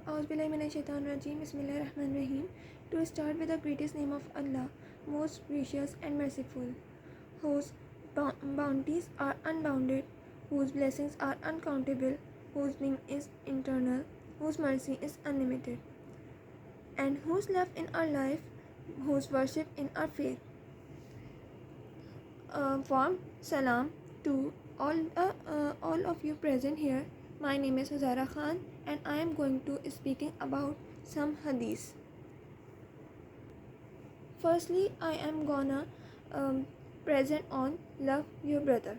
Auzubillahiminash-shaytanir-rajeem. Bismillahir-rahmanir-rahim. To start with the greatest name of Allah, most gracious and merciful, whose bounties are unbounded, whose blessings are uncountable, whose being is eternal, whose mercy is unlimited, and whose love in our life, whose worship in our faith. Warm salam to all of you present here. My name is Huzara Khan and I am going to speaking about some hadiths. Firstly, I am gonna present on love your brother.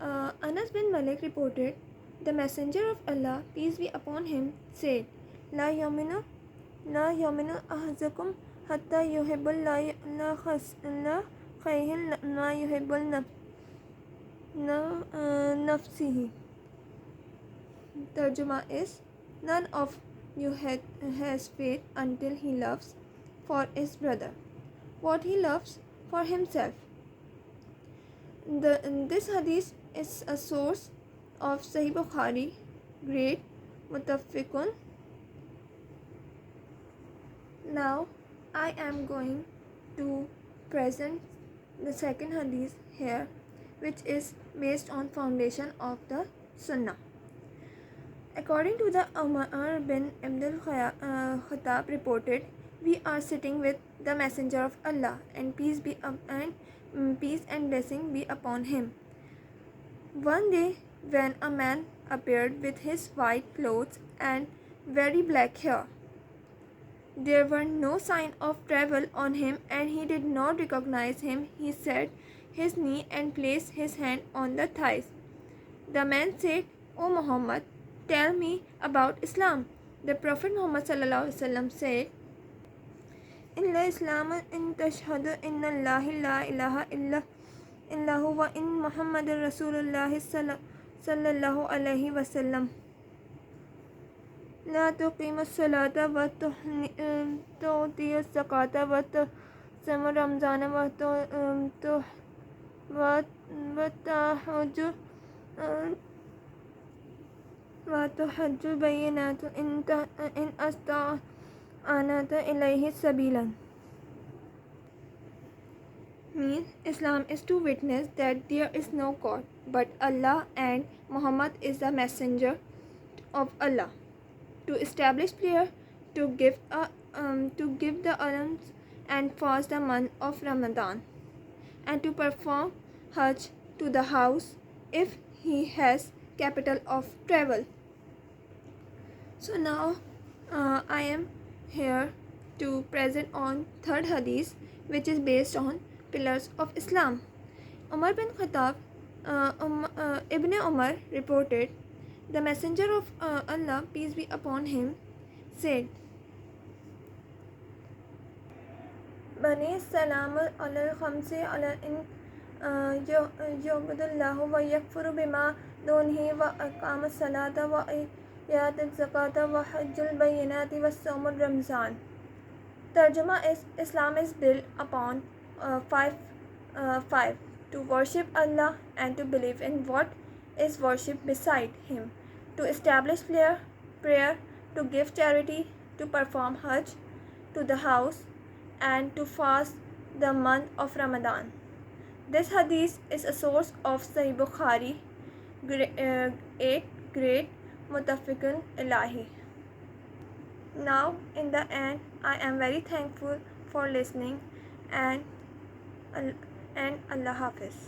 Anas bin Malik reported, the Messenger of Allah, peace be upon him, said, La yaminu ahazakum hatta yuhibbul la khayhil ma yuhibbul nafsihi. Tarjuma is, none of you has faith until he loves for his brother what he loves for himself. This hadith is a source of Sahih Bukhari, great Muttafiqun. Now I am going to present the second hadith here, which is based on foundation of the Sunnah. According to the Umar bin Abdul Khattab reported, we are sitting with the Messenger of Allah, and peace and blessing be upon him. One day, when a man appeared with his white clothes and very black hair, there were no sign of travel on him, and he did not recognize him. He set his knee and placed his hand on the thighs. The man said, O Muhammad, tell me about Islam. The Prophet Muhammad said, Illa Islam in tashhadu inna Allahi la ilaha illahu wa in Muhammadur Rasulullah sallallahu alayhi wa sallam. La tuqima salata wa tu'tiya zakata wa tusamu ramzana wa tuhajju bayinatu in asta'anata ilayhi sabilan. Means Islam is to witness that there is no God but Allah and Muhammad is the messenger of Allah, to establish prayer, to give the alms and fast the month of Ramadan, and to perform Hajj to the house if he has capital of travel. So now I am here to present on third hadith, which is based on pillars of Islam. Umar bin Khattab, Ibn Umar reported, the Messenger of Allah, peace be upon him, said, Bani salam alal khamsi alal in yubdullahu wa yakfuru bima dunhi wa aqama salata wa iyat zakata wa hajjul bayinati wa sawmul ramzan. Tarjuma is, Islam is built upon five: to worship Allah and to believe in what is worshipped beside him, to establish prayer, to give charity, to perform Hajj to the house, and to fast the month of Ramadan. This hadith is a source of Sahih Bukhari, 8 great Muttafiqun Ilahi. Now in the end, I am very thankful for listening, and Allah Hafiz.